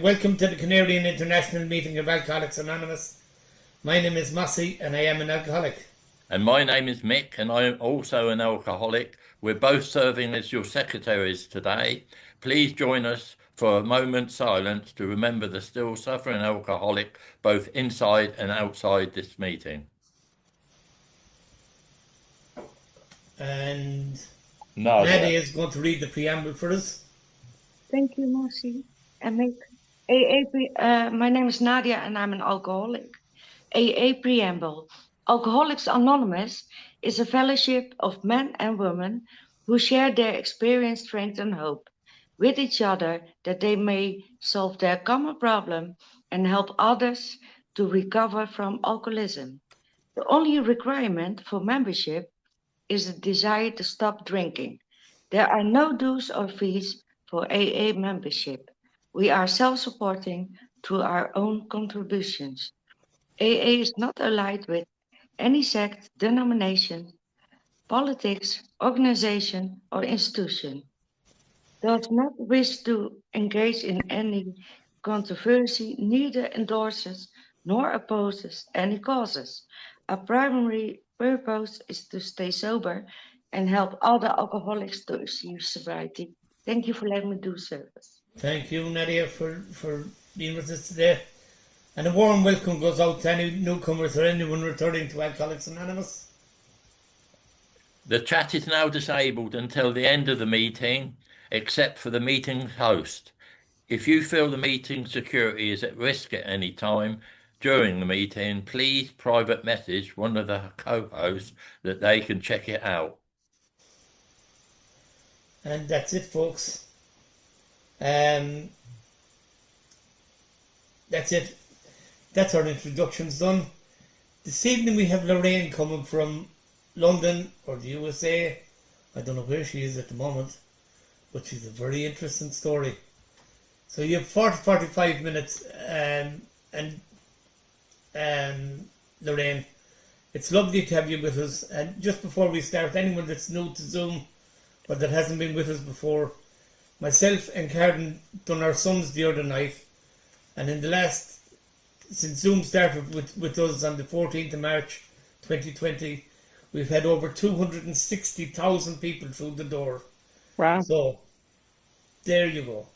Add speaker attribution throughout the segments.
Speaker 1: Welcome to the Canarian International Meeting of Alcoholics Anonymous. My name is Mossy and I am an alcoholic.
Speaker 2: And my name is Mick and I am also an alcoholic. We're both serving as your secretaries today. Please join us for a moment's silence to remember the still suffering alcoholic both inside and outside this meeting.
Speaker 1: And
Speaker 2: Nadia
Speaker 1: is going to read the preamble for us.
Speaker 3: Thank you, Mossy. And Mick. My name is Nadia and I'm an alcoholic. AA Preamble. Alcoholics Anonymous is a fellowship of men and women who share their experience, strength and hope with each other that they may solve their common problem and help others to recover from alcoholism. The only requirement for membership is the desire to stop drinking. There are no dues or fees for AA membership. We are self-supporting through our own contributions. AA is not allied with any sect, denomination, politics, organization, or institution. Does not wish to engage in any controversy, neither endorses nor opposes any causes. Our primary purpose is to stay sober and help other alcoholics to achieve sobriety. Thank you for letting me do service.
Speaker 1: Thank you, Nadia, for being with us today. And a warm welcome goes out to any newcomers or anyone returning to Alcoholics Anonymous.
Speaker 2: The chat is now disabled until the end of the meeting, except for the meeting host. If you feel the meeting security is at risk at any time during the meeting, please private message one of the co-hosts that they can check it out.
Speaker 1: And that's it, folks. That's it. That's our introductions done. This evening we have Loraine coming from London or the USA. I don't know where she is at the moment, but she's a very interesting story. So you have 45 minutes, Loraine, it's lovely to have you with us. And just before we start, anyone that's new to Zoom or that hasn't been with us before, myself and Karen done our sums the other night, and since Zoom started with us on the 14th of March 2020, we've had over 260,000 people through the door.
Speaker 3: Wow.
Speaker 1: So, there you go.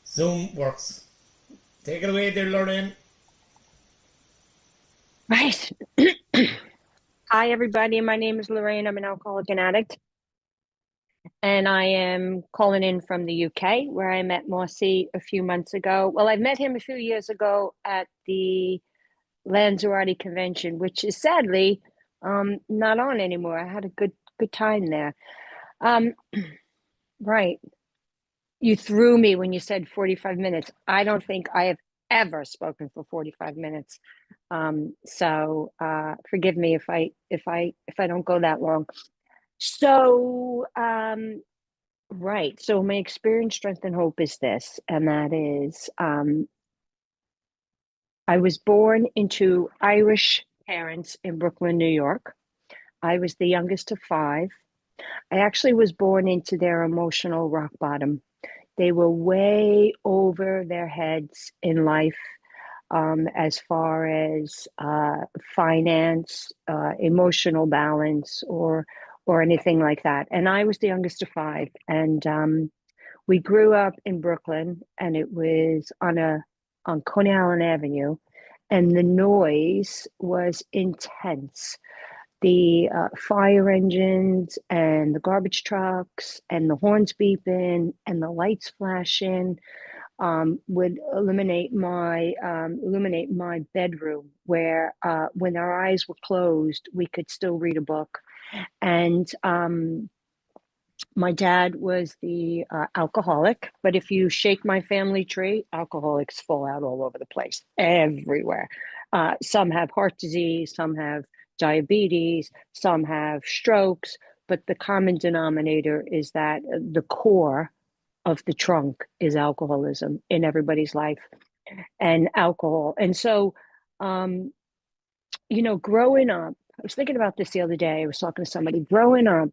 Speaker 1: Zoom works. Take it away there, Loraine.
Speaker 4: Right. Hi, everybody. My name is Loraine. I'm an alcoholic and addict. And I am calling in from the UK, where I met Mossy a few months ago. Well, I met him a few years ago at the Sobriety convention, which is sadly not on anymore. I had a good time there. Right. You threw me when you said 45 minutes. I don't think I have ever spoken for 45 minutes. So forgive me if I don't go that long. So, right. So my experience, strength, and hope is this, and that is, I was born into Irish parents in Brooklyn, New York. I was the youngest of 5. I actually was born into their emotional rock bottom. They were way over their heads in life, as far as finance, emotional balance, or anything like that. And I was the youngest of 5. And we grew up in Brooklyn, and it was on Coney Island Avenue, and the noise was intense. The fire engines and the garbage trucks and the horns beeping and the lights flashing would illuminate my bedroom, where when our eyes were closed, we could still read a book. And my dad was the alcoholic, but if you shake my family tree, alcoholics fall out all over the place, everywhere. Some have heart disease, some have diabetes, some have strokes, but the common denominator is that the core of the trunk is alcoholism in everybody's life, and alcohol. And so, growing up, I was thinking about this the other day. I was talking to somebody. Growing up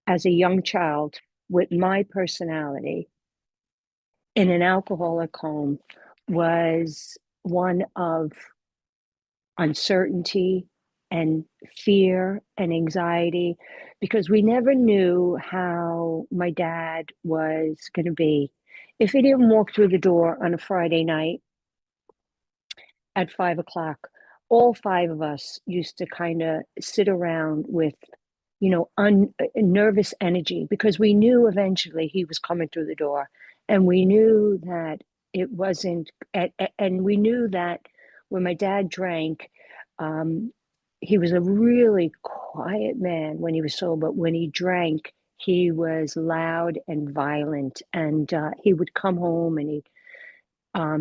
Speaker 4: as a young child with my personality in an alcoholic home was one of uncertainty and fear and anxiety, because we never knew how my dad was going to be. If he didn't walk through the door on a Friday night at 5 o'clock, all five of us used to kind of sit around with, nervous energy, because we knew eventually he was coming through the door. And we knew that it wasn't, and we knew that when my dad drank, um, he was a really quiet man when he was sober. When he drank, he was loud and violent. And he would come home and he'd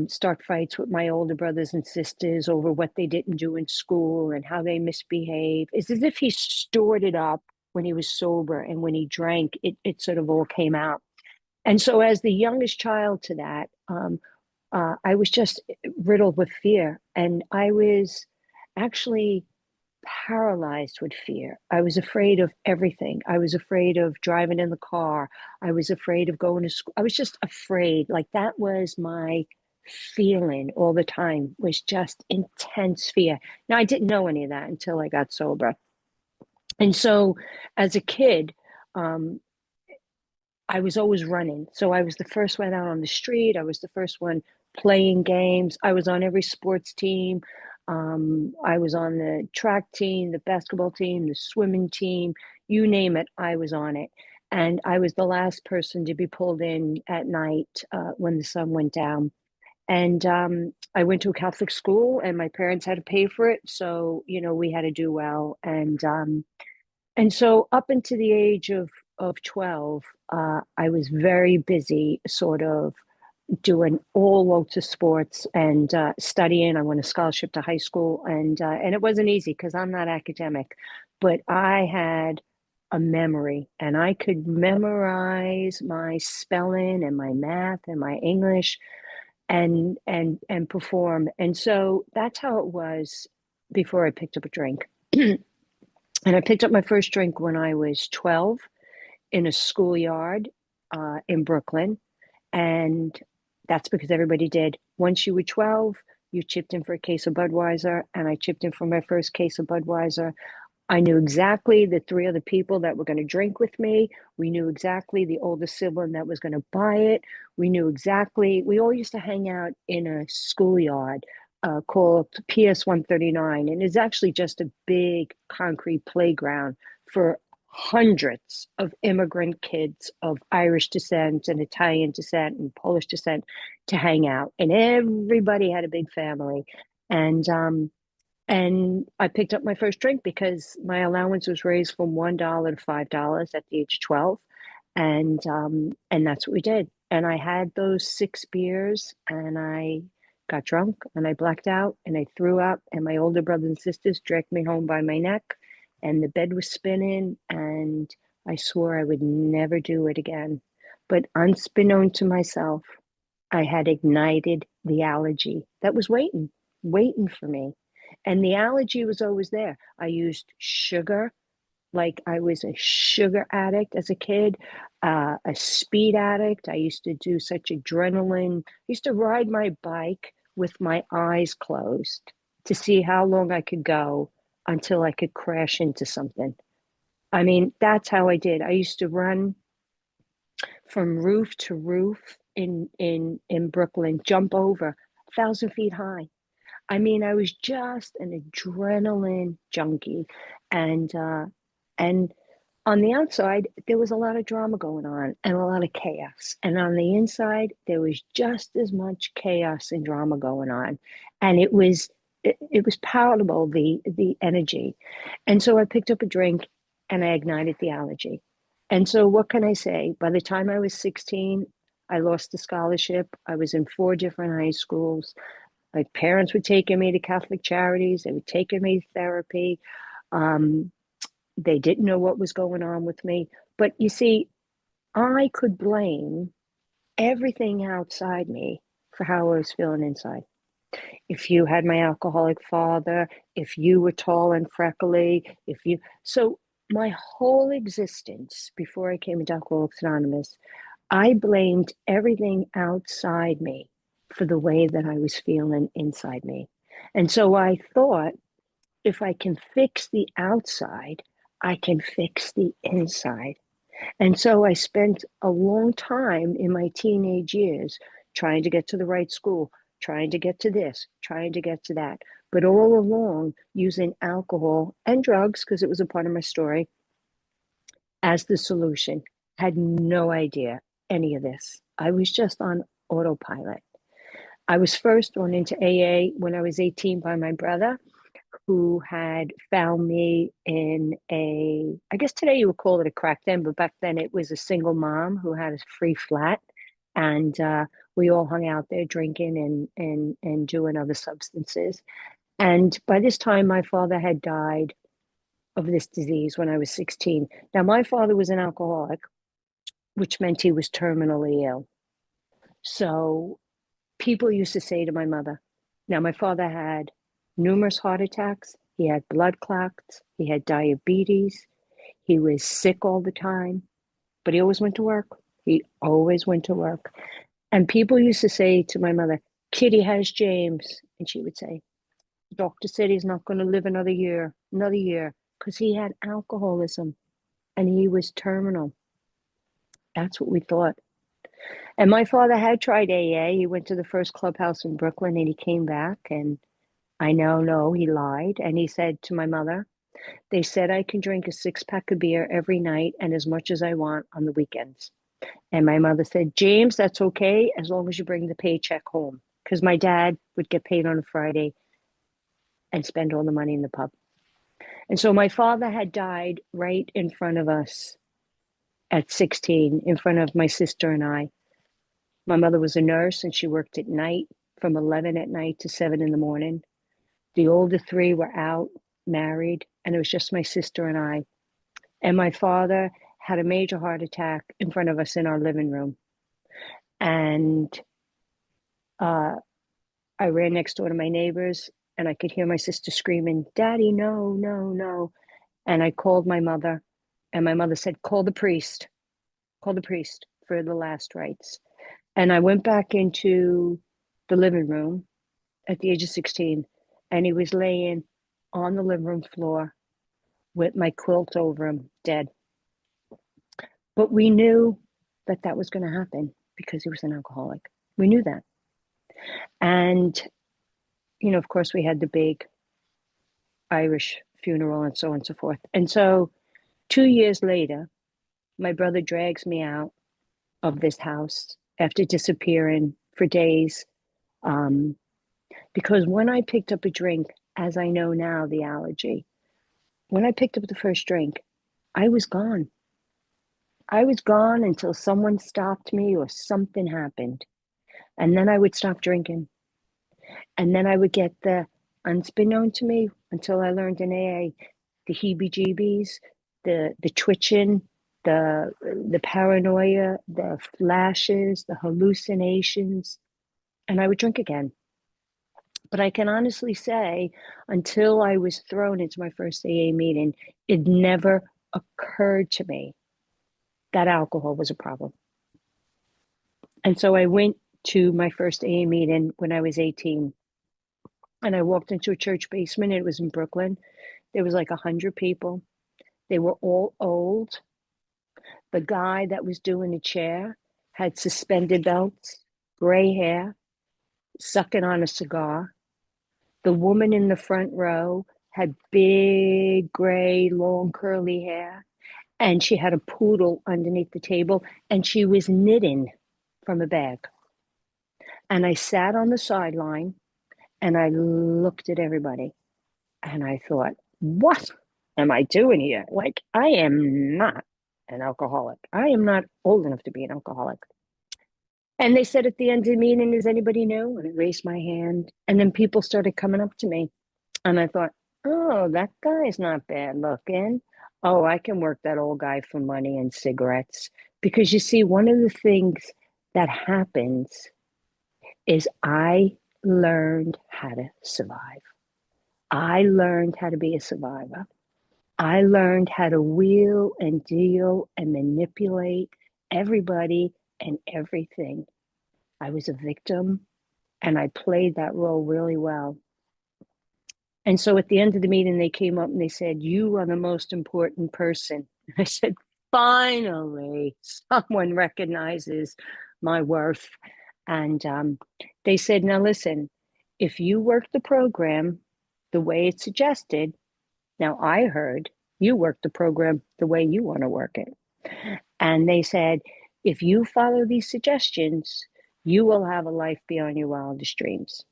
Speaker 4: start fights with my older brothers and sisters over what they didn't do in school and how they misbehaved. It's as if he stored it up when he was sober, and when he drank, it sort of all came out. And so, as the youngest child to that, I was just riddled with fear, and I was actually paralyzed with fear. I was afraid of everything. I was afraid of driving in the car. I was afraid of going to school. I was just afraid. Like, that was my feeling all the time, was just intense fear. Now, I didn't know any of that until I got sober. And so as a kid, um, I was always running. So I was the first one out on the street. I was the first one playing games. I was on every sports team. I was on the track team, the basketball team, the swimming team, you name it, I was on it. And I was the last person to be pulled in at night when the sun went down. And I went to a Catholic school, and my parents had to pay for it. So, we had to do well. And so up into the age of 12, I was very busy sort of doing all loads of sports and studying. I won a scholarship to high school, and it wasn't easy because I'm not academic, but I had a memory, and I could memorize my spelling and my math and my English and perform. And so that's how it was before I picked up a drink. And I picked up my first drink when I was 12 in a schoolyard in Brooklyn. And that's because everybody did. Once you were 12, you chipped in for a case of Budweiser, and I chipped in for my first case of Budweiser. I knew exactly the three other people that were going to drink with me. We knew exactly the older sibling that was going to buy it. We knew exactly, we all used to hang out in a schoolyard called PS 139. And it's actually just a big concrete playground for hundreds of immigrant kids of Irish descent and Italian descent and Polish descent to hang out. And everybody had a big family. And I picked up my first drink because my allowance was raised from $1 to $5 at the age of 12. And that's what we did. And I had those 6 beers, and I got drunk, and I blacked out, and I threw up, and my older brothers and sisters dragged me home by my neck, and the bed was spinning, and I swore I would never do it again. But unbeknown to myself, I had ignited the allergy that was waiting for me. And the allergy was always there. I used sugar, like I was a sugar addict as a kid, a speed addict. I used to do such adrenaline. I used to ride my bike with my eyes closed to see how long I could go until I could crash into something. I mean, that's how I did. I used to run from roof to roof in Brooklyn, jump over 1,000 feet high. I mean, I was just an adrenaline junkie, and and on the outside there was a lot of drama going on and a lot of chaos, and on the inside there was just as much chaos and drama going on, and it was palatable, the energy. And so I picked up a drink, and I ignited the allergy. And so what can I say? By the time I was 16, I lost the scholarship. I was in 4 different high schools. My parents were taking me to Catholic charities. They were taking me to therapy. Um, they didn't know what was going on with me. But you see, I could blame everything outside me for how I was feeling inside. If you had my alcoholic father, if you were tall and freckly, so my whole existence before I came into Alcoholics Anonymous, I blamed everything outside me for the way that I was feeling inside me. And so I thought, if I can fix the outside, I can fix the inside. And so I spent a long time in my teenage years trying to get to the right school, trying to get to this, trying to get to that, but all along using alcohol and drugs, because it was a part of my story, as the solution. Had no idea any of this. I was just on autopilot. I was first thrown into AA when I was 18 by my brother, who had found me in I guess today you would call it a crack den, but back then it was a single mom who had a free flat. And we all hung out there drinking and doing other substances. And by this time, my father had died of this disease when I was 16. Now, my father was an alcoholic, which meant he was terminally ill. So people used to say to my mother, now my father had numerous heart attacks, he had blood clots, he had diabetes, he was sick all the time, but he always went to work. He always went to work. And people used to say to my mother, Kitty has James. And she would say, the doctor said he's not going to live another year, because he had alcoholism and he was terminal. That's what we thought. And my father had tried AA. He went to the first clubhouse in Brooklyn and he came back. And I now know he lied. And he said to my mother, they said I can drink a 6-pack of beer every night and as much as I want on the weekends. And my mother said, James, that's okay as long as you bring the paycheck home. Because my dad would get paid on a Friday and spend all the money in the pub. And so my father had died right in front of us at 16, in front of my sister and I. My mother was a nurse and she worked at night from 11 at night to 7 in the morning. The older 3 were out, married, and it was just my sister and I. And my father had a major heart attack in front of us in our living room. And I ran next door to my neighbors and I could hear my sister screaming, Daddy, no, no, no. And I called my mother and my mother said, call the priest for the last rites. And I went back into the living room at the age of 16 and he was laying on the living room floor with my quilt over him, dead. But we knew that that was going to happen because he was an alcoholic. We knew that. And, you know, of course, we had the big Irish funeral and so on and so forth. And so 2 years later, my brother drags me out of this house after disappearing for days. Because when I picked up a drink, as I know now, the allergy, when I picked up the first drink, I was gone. I was gone until someone stopped me or something happened. And then I would stop drinking. And then I would get the, unbeknown to me, until I learned in AA, the heebie-jeebies, the twitching, the paranoia, the flashes, the hallucinations, and I would drink again. But I can honestly say, until I was thrown into my first AA meeting, it never occurred to me that alcohol was a problem. And so I went to my first AA meeting when I was 18. And I walked into a church basement. It was in Brooklyn. There was like 100 people. They were all old. The guy that was doing the chair had suspended belts, gray hair, sucking on a cigar. The woman in the front row had big, gray, long, curly hair. And she had a poodle underneath the table. And she was knitting from a bag. And I sat on the sideline and I looked at everybody. And I thought, what am I doing here? Like, I am not an alcoholic. I am not old enough to be an alcoholic. And they said at the end of the meeting, is anybody new? And I raised my hand. And then people started coming up to me. And I thought, oh, that guy's not bad looking. Oh, I can work that old guy for money and cigarettes. Because you see, one of the things that happens is I learned how to survive. I learned how to be a survivor. I learned how to wheel and deal and manipulate everybody and everything. I was a victim And I played that role really well. And so at the end of the meeting, they came up and they said, "You are the most important person." I said, "Finally, someone recognizes my worth." And they said, "Now listen, if you work the program the way it's suggested," now I heard you work the program the way you want to work it. And they said, "If you follow these suggestions, you will have a life beyond your wildest dreams."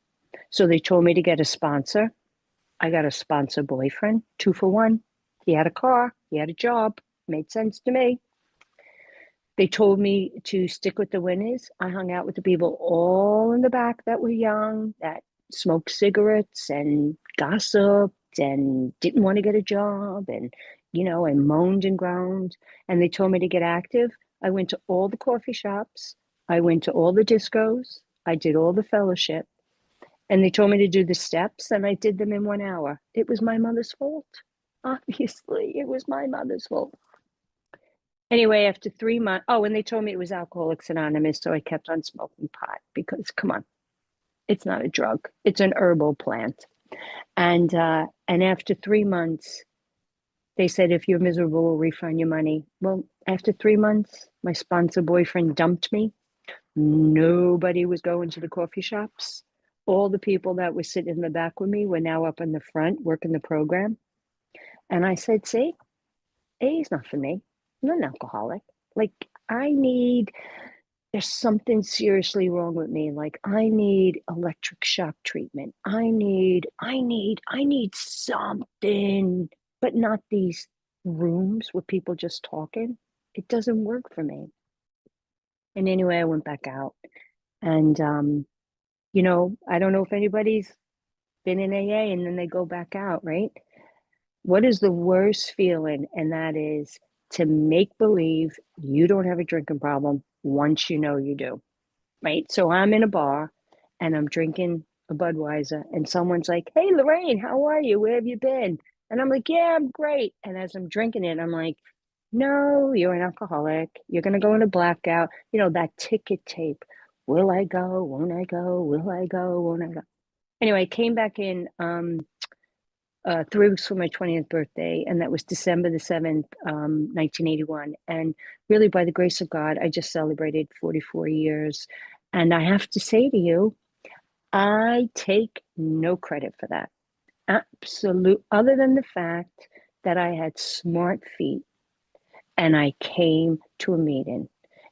Speaker 4: So they told me to get a sponsor. I got a sponsor boyfriend, 2 for 1. He had a car, he had a job, made sense to me. They told me to stick with the winners. I hung out with the people all in the back that were young, that smoked cigarettes and gossiped and didn't want to get a job and, and moaned and groaned. And they told me to get active. I went to all the coffee shops. I went to all the discos. I did all the fellowship. And they told me to do the steps, and I did them in 1 hour. It was my mother's fault. Obviously, it was my mother's fault. Anyway, after 3 months, and they told me it was Alcoholics Anonymous, so I kept on smoking pot because, come on, it's not a drug. It's an herbal plant. And after 3 months, they said, "If you're miserable, we'll refund your money." Well, after 3 months, my sponsor boyfriend dumped me. Nobody was going to the coffee shops. All the people that were sitting in the back with me were now up in the front working the program. And I said, "See, AA is not for me. I'm not an alcoholic. Like, there's something seriously wrong with me. Like, I need electric shock treatment. I need something, but not these rooms with people just talking. It doesn't work for me." And anyway, I went back out. And, I don't know if anybody's been in AA and then they go back out, right? What is the worst feeling? And that is to make believe you don't have a drinking problem once you know you do, right? So I'm in a bar and I'm drinking a Budweiser and someone's like, "Hey, Loraine, how are you? Where have you been?" And I'm like, "Yeah, I'm great." And as I'm drinking it, I'm like, "No, you're an alcoholic. You're going to go into blackout." That ticket tape. Will I go? Won't I go? Will I go? Won't I go? Anyway, I came back in 3 weeks for my 20th birthday, and that was December the 7th, 1981. And really, by the grace of God, I just celebrated 44 years. And I have to say to you, I take no credit for that. Absolute, other than the fact that I had smart feet and I came to a meeting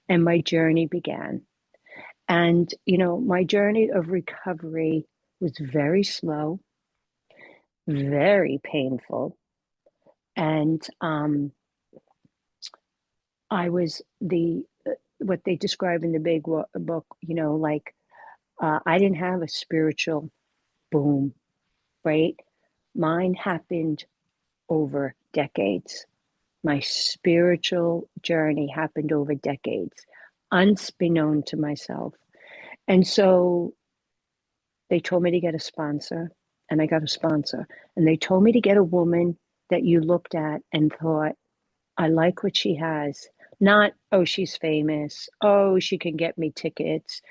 Speaker 4: and my journey began. And, my journey of recovery was very slow, very painful. And I was what they describe in the big book, I didn't have a spiritual boom, right? Mine happened over decades. My spiritual journey happened over decades, unbeknown to myself. And so they told me to get a sponsor, and I got a sponsor. And they told me to get a woman that you looked at and thought, "I like what she has." Not, "Oh, she's famous. Oh, she can get me tickets."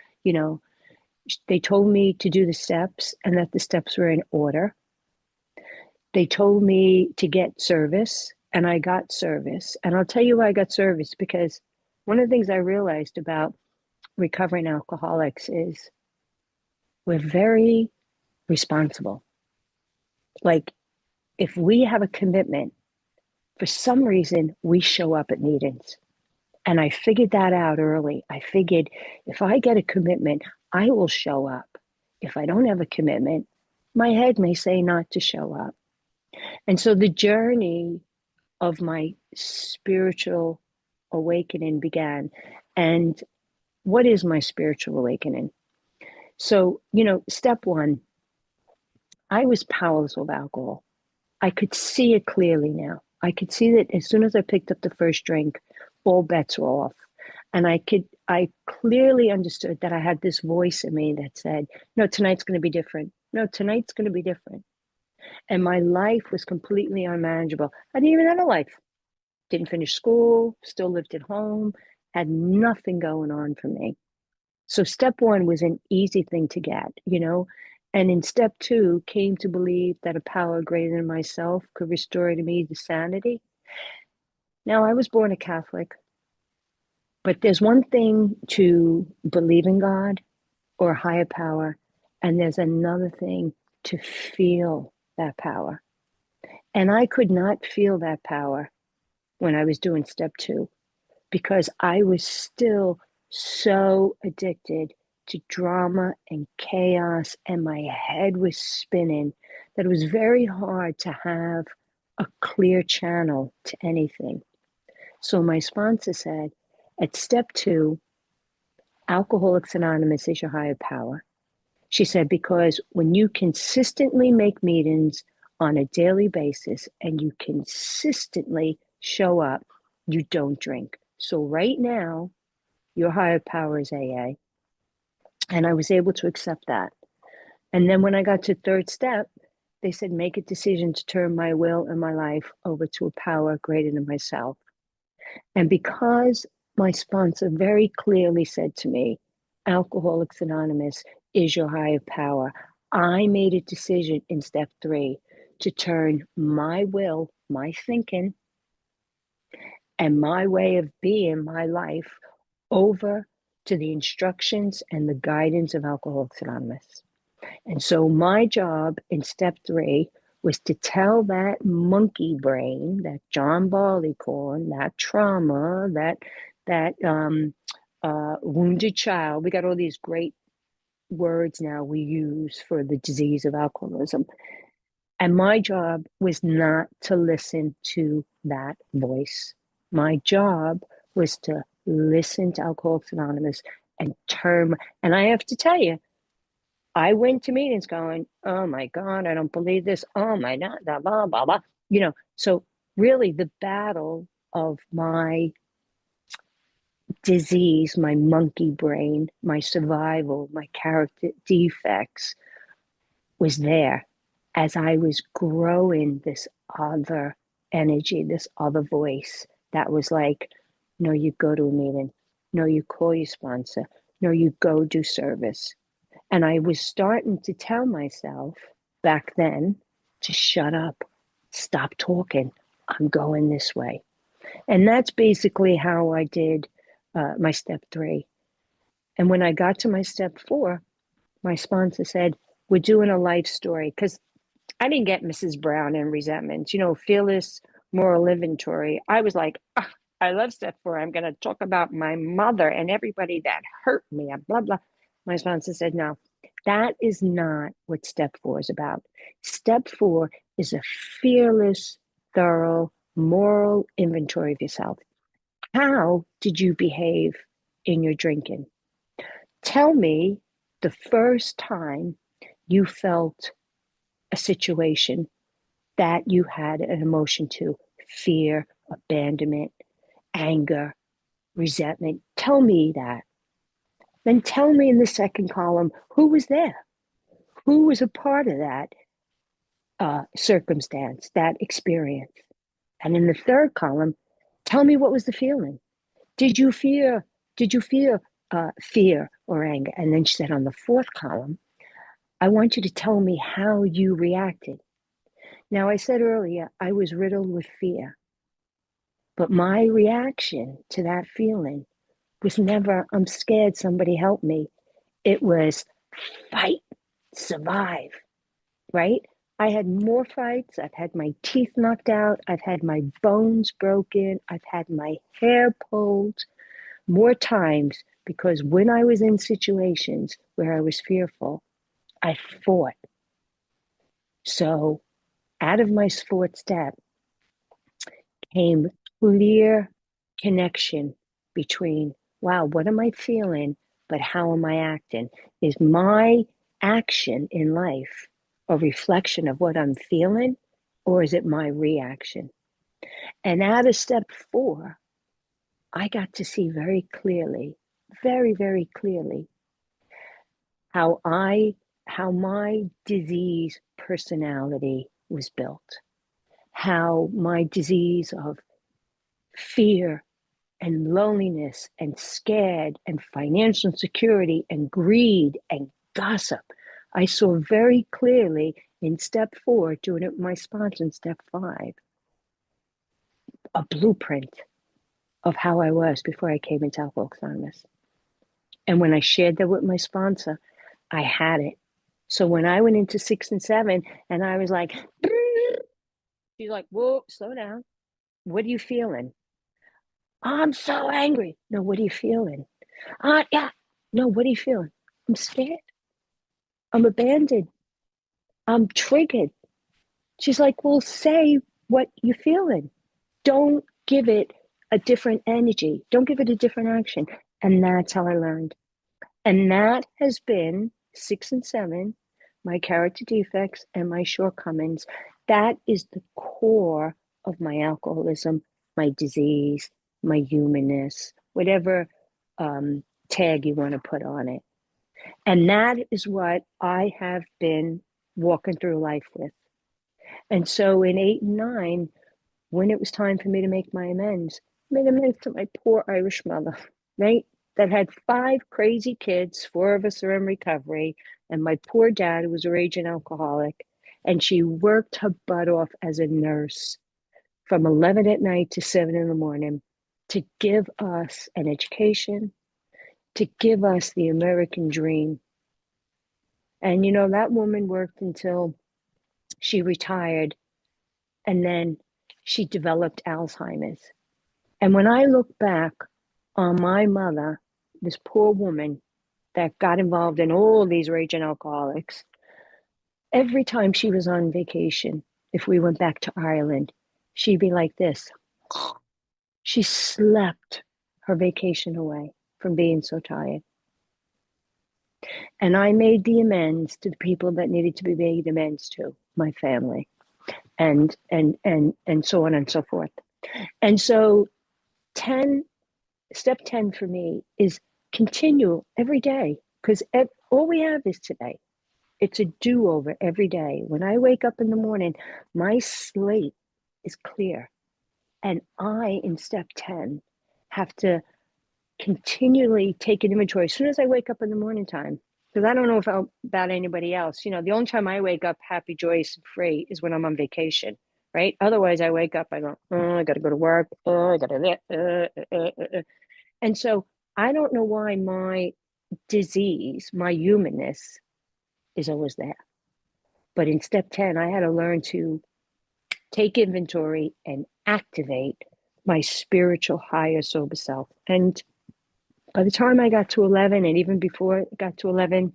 Speaker 4: They told me to do the steps and that the steps were in order. They told me to get service, and I got service. And I'll tell you why I got service, because one of the things I realized about recovering alcoholics is we're very responsible. Like, if we have a commitment, for some reason, we show up at meetings. And I figured that out early. I figured if I get a commitment, I will show up. If I don't have a commitment, my head may say not to show up. And so the journey of my spiritual awakening began. And what is my spiritual awakening? So, step one, I was powerless with alcohol. I could see it clearly now. I could see that as soon as I picked up the first drink, all bets were off. And I clearly understood that I had this voice in me that said, "No, tonight's going to be different. No, tonight's going to be different." And my life was completely unmanageable. I didn't even have a life. Didn't finish school, still lived at home, had nothing going on for me. So step one was an easy thing to get, you know. And in step two, came to believe that a power greater than myself could restore to me the sanity. Now, I was born a Catholic, but there's one thing to believe in God or a higher power, and there's another thing to feel that power. And I could not feel that power when I was doing step two because I was still so addicted to drama and chaos, and my head was spinning that it was very hard to have a clear channel to anything. So my sponsor said, at step two, Alcoholics Anonymous is your higher power. She said, because when you consistently make meetings on a daily basis and you consistently show up, you don't drink. So right now, your higher power is AA. And I was able to accept that. And then when I got to third step, they said, make a decision to turn my will and my life over to a power greater than myself. And because my sponsor very clearly said to me, Alcoholics Anonymous is your higher power, I made a decision in step three to turn my will, my thinking, and my way of being, my life, over to the instructions and the guidance of Alcoholics Anonymous. And so my job in step three was to tell that monkey brain, that John Barleycorn, that trauma, that wounded child. We got all these great words now we use for the disease of alcoholism. And my job was not to listen to that voice. My job was to listen to Alcoholics Anonymous and turn. And I have to tell you, I went to meetings going, oh my God, I don't believe this. Oh my God, blah, blah, blah. You know, so really the battle of my disease, my monkey brain, my survival, my character defects was there as I was growing this other energy, this other voice that was like, no, you go to a meeting. No, you call your sponsor. No, you go do service. And I was starting to tell myself back then to shut up, stop talking. I'm going this way. And that's basically how I did my step three. And when I got to my step four, my sponsor said, we're doing a life story. Because I didn't get Mrs. Brown and resentments, you know, fearless moral inventory. I was like, I love step four. I'm going to talk about my mother and everybody that hurt me and blah, blah. My sponsor said, no, that is not what step four is about. Step four is a fearless, thorough, moral inventory of yourself. How did you behave in your drinking? Tell me the first time you felt a situation that you had an emotion to: fear, abandonment, anger, resentment. Tell me that. Then tell me in the second column, who was there? Who was a part of that circumstance, that experience? And in the third column, tell me what was the feeling. Did you fear fear or anger? And then she said on the fourth column, I want you to tell me how you reacted. Now, I said earlier, I was riddled with fear, but my reaction to that feeling was never, I'm scared, somebody help me. It was fight, survive, right? I had more fights. I've had my teeth knocked out. I've had my bones broken. I've had my hair pulled more times because when I was in situations where I was fearful, I fought. So out of my fourth step came clear connection between, wow, what am I feeling? But how am I acting? Is my action in life a reflection of what I'm feeling, or is it my reaction? And out of step four, I got to see very clearly, very, very clearly, how my disease personality was built, how my disease of fear and loneliness and scared and financial insecurity and greed and gossip. I saw very clearly in step 4, doing it with my sponsor in step 5, a blueprint of how I was before I came into Alcoholics Anonymous. And when I shared that with my sponsor, I had it. So when I went into 6 and 7 and I was like, she's like, whoa, slow down. What are you feeling? I'm so angry. No, what are you feeling? Yeah. No, what are you feeling? I'm scared. I'm abandoned. I'm triggered. She's like, well, say what you're feeling. Don't give it a different energy. Don't give it a different action. And that's how I learned. And that has been 6 and 7, my character defects and my shortcomings. That is the core of my alcoholism, my disease, my humanness, whatever tag you want to put on it. And that is what I have been walking through life with. And so in 8 and 9, when it was time for me to make my amends, I made amends to my poor Irish mother, right? That had 5 crazy kids, 4 of us are in recovery, and my poor dad, who was a raging alcoholic, and she worked her butt off as a nurse from 11 at night to 7 in the morning to give us an education, to give us the American dream. And, that woman worked until she retired, and then she developed Alzheimer's. And when I look back on my mother, this poor woman that got involved in all these raging alcoholics, every time she was on vacation, if we went back to Ireland, she'd be like this. She slept her vacation away from being so tired. And I made the amends to the people that needed to be made amends to, my family, and so on and so forth. And so step 10 for me is continue every day, because all we have is today. It's a do-over every day. When I wake up in the morning, my slate is clear. And I, in step 10, have to continually take an inventory as soon as I wake up in the morning time. Because I don't know about anybody else. The only time I wake up happy, joyous, and free is when I'm on vacation, right? Otherwise, I wake up, I go, oh, I got to go to work. Oh, I got to... And so I don't know why my disease, my humanness, is always there. But in step 10, I had to learn to take inventory and activate my spiritual higher sober self. And by the time I got to 11, and even before I got to 11,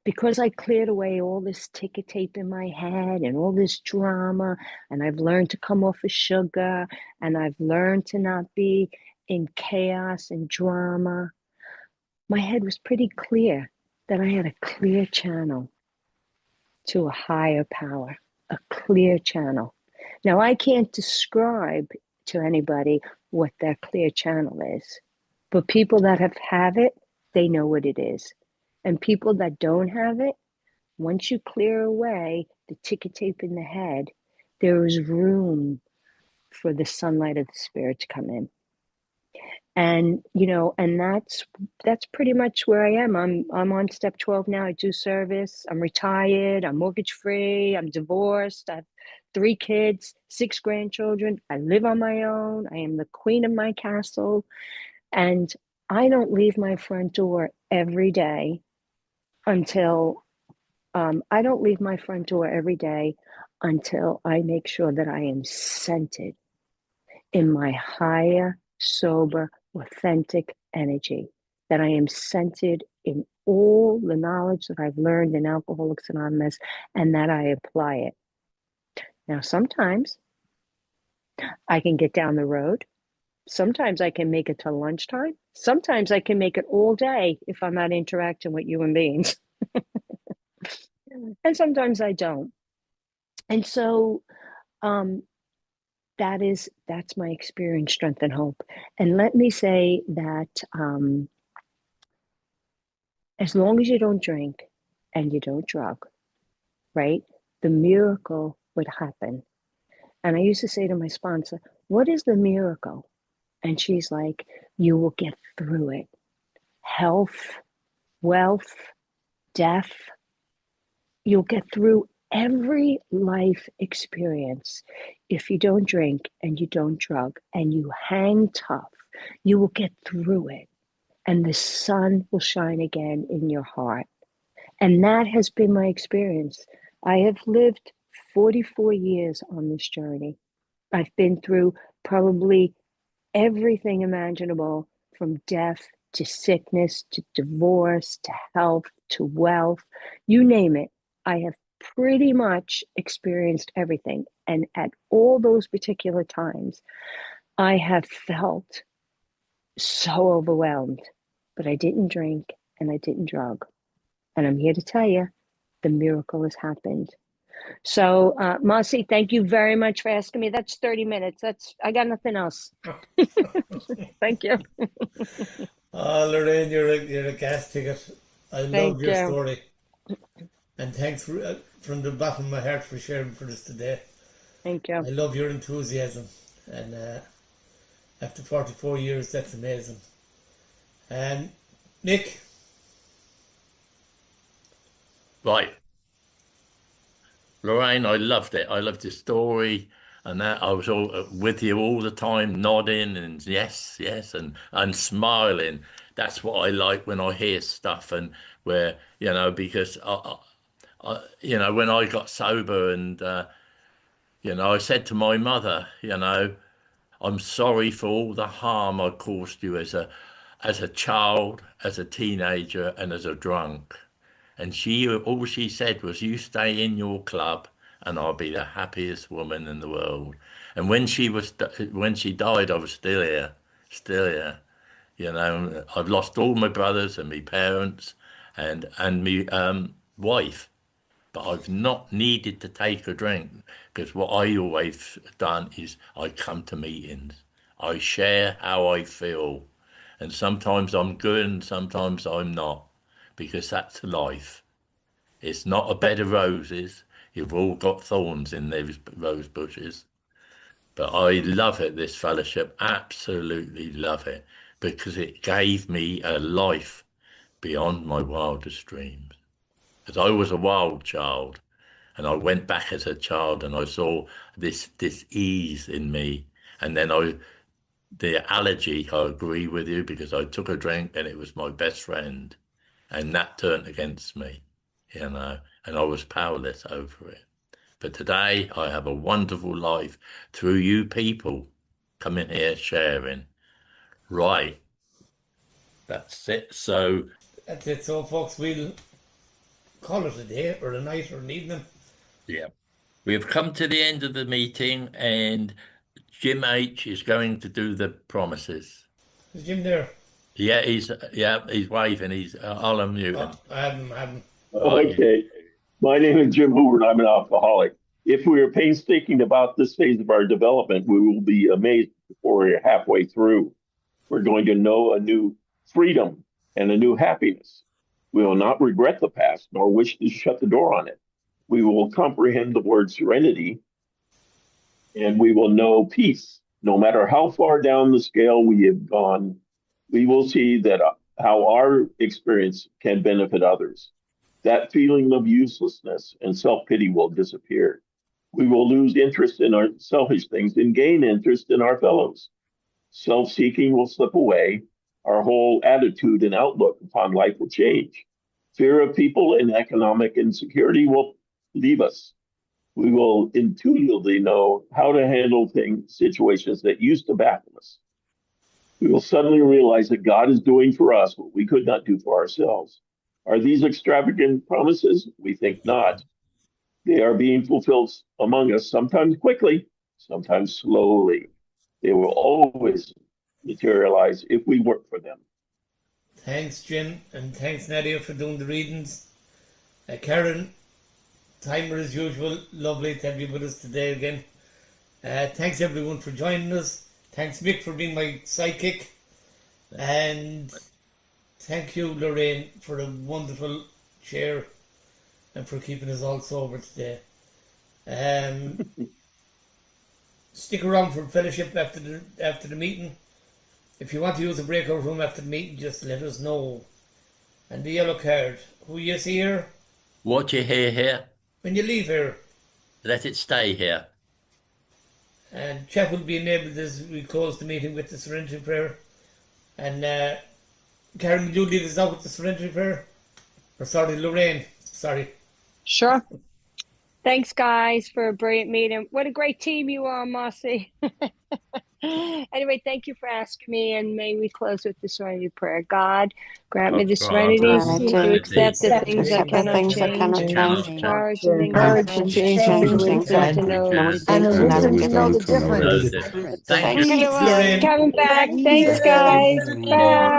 Speaker 4: because I cleared away all this ticker tape in my head and all this drama, and I've learned to come off of sugar, and I've learned to not be in chaos and drama, my head was pretty clear that I had a clear channel to a higher power, a clear channel. Now, I can't describe to anybody what that clear channel is, but people that have it, they know what it is. And people that don't have it, once you clear away the ticket tape in the head, there is room for the sunlight of the spirit to come in. And and that's pretty much where I am. I'm on step 12 now. I do service. I'm retired. I'm mortgage free. I'm divorced. I have 3 kids, 6 grandchildren. I live on my own. I am the queen of my castle, and I don't leave my front door every day until I make sure that I am centered in my higher, sober, authentic energy, that I am centered in all the knowledge that I've learned in Alcoholics Anonymous, and that I apply it. Now, sometimes I can get down the road. Sometimes I can make it to lunchtime. Sometimes I can make it all day if I'm not interacting with human beings. And sometimes I don't. And so that's my experience, strength, and hope. And let me say that as long as you don't drink and you don't drug, right, the miracle would happen. And I used to say to my sponsor, what is the miracle? And she's like, you will get through it. Health, wealth, death, you'll get through every life experience. If you don't drink and you don't drug and you hang tough, you will get through it. And the sun will shine again in your heart. And that has been my experience. I have lived 44 years on this journey. I've been through probably everything imaginable, from death to sickness to divorce to health to wealth, you name it. I have pretty much experienced everything. And at all those particular times, I have felt so overwhelmed, but I didn't drink and I didn't drug. And I'm here to tell you, the miracle has happened. So, Marcy, thank you very much for asking me. That's 30 minutes. I got nothing else. Thank you.
Speaker 1: Oh, Loraine, you're a gas ticket. I love your story. And thanks from the bottom of my heart for sharing for us today.
Speaker 4: Thank you.
Speaker 1: I love your enthusiasm. And after 44 years, that's amazing. And Nick?
Speaker 2: Right. Loraine, I loved it. I loved your story, and that I was all with you all the time, nodding and yes, yes, and smiling. That's what I like when I hear stuff, and where because when I got sober, and I said to my mother, I'm sorry for all the harm I caused you as a child, as a teenager, and as a drunk. And all she said was, "You stay in your club, and I'll be the happiest woman in the world." And when she died, I was still here, still here. I've lost all my brothers and my parents, and my wife, but I've not needed to take a drink, because what I always done is I come to meetings, I share how I feel, and sometimes I'm good and sometimes I'm not, because that's life. It's not a bed of roses. You've all got thorns in those rose bushes. But I love it, this fellowship, absolutely love it, because it gave me a life beyond my wildest dreams. Because I was a wild child, and I went back as a child, and I saw this ease in me. And then the allergy, I agree with you, because I took a drink and it was my best friend, and that turned against me, and I was powerless over it. But today I have a wonderful life through you people coming here sharing. Right. That's it. So
Speaker 1: That's it. So, folks, we'll call it a day or a night or an evening.
Speaker 2: yeah, we've come to the end of the meeting, and Jim H is going to do the promises.
Speaker 1: Is Jim there?
Speaker 2: Yeah, he's waving. I'll unmute him.
Speaker 1: I haven't.
Speaker 5: Okay. My name is Jim Hoover, and I'm an alcoholic. If we are painstaking about this phase of our development, we will be amazed before we're halfway through. We're going to know a new freedom and a new happiness. We will not regret the past, nor wish to shut the door on it. We will comprehend the word serenity, and we will know peace. No matter how far down the scale we have gone, we will see that how our experience can benefit others. That feeling of uselessness and self-pity will disappear. We will lose interest in our selfish things and gain interest in our fellows. Self-seeking will slip away. Our whole attitude and outlook upon life will change. Fear of people and economic insecurity will leave us. We will intuitively know how to handle situations that used to baffle us. We will suddenly realize that God is doing for us what we could not do for ourselves. Are these extravagant promises? We think not. They are being fulfilled among us, sometimes quickly, sometimes slowly. They will always materialize if we work for them.
Speaker 1: Thanks, Jim, and thanks, Nadia, for doing the readings. Karen, timer as usual, lovely to have you with us today again. Thanks, everyone, for joining us. Thanks, Mick, for being my sidekick. And thank you, Loraine, for a wonderful share and for keeping us all sober today. Stick around for fellowship after the meeting. If you want to use the breakout room after the meeting, just let us know. And the yellow card. Who you see here?
Speaker 2: What you hear here,
Speaker 1: When you leave here.
Speaker 2: let it stay here.
Speaker 1: And chat will be enabled as we close the meeting with the serenity prayer. And Karen, will you lead us out with the serenity prayer? Or sorry, Loraine. Sorry.
Speaker 4: Sure. Thanks, guys, for a brilliant meeting. What a great team you are, Marcy. Anyway, thank you for asking me, and may we close with the serenity prayer. God, grant me the serenity to accept the things I cannot change, courage and
Speaker 6: change
Speaker 4: wisdom to know
Speaker 6: and
Speaker 4: the
Speaker 6: a wisdom to know the
Speaker 4: difference.
Speaker 6: difference.
Speaker 2: Thank you.
Speaker 1: Thanks, Loraine.
Speaker 4: Coming back.
Speaker 6: Thank
Speaker 4: Thanks,
Speaker 6: you.
Speaker 4: guys. Bye.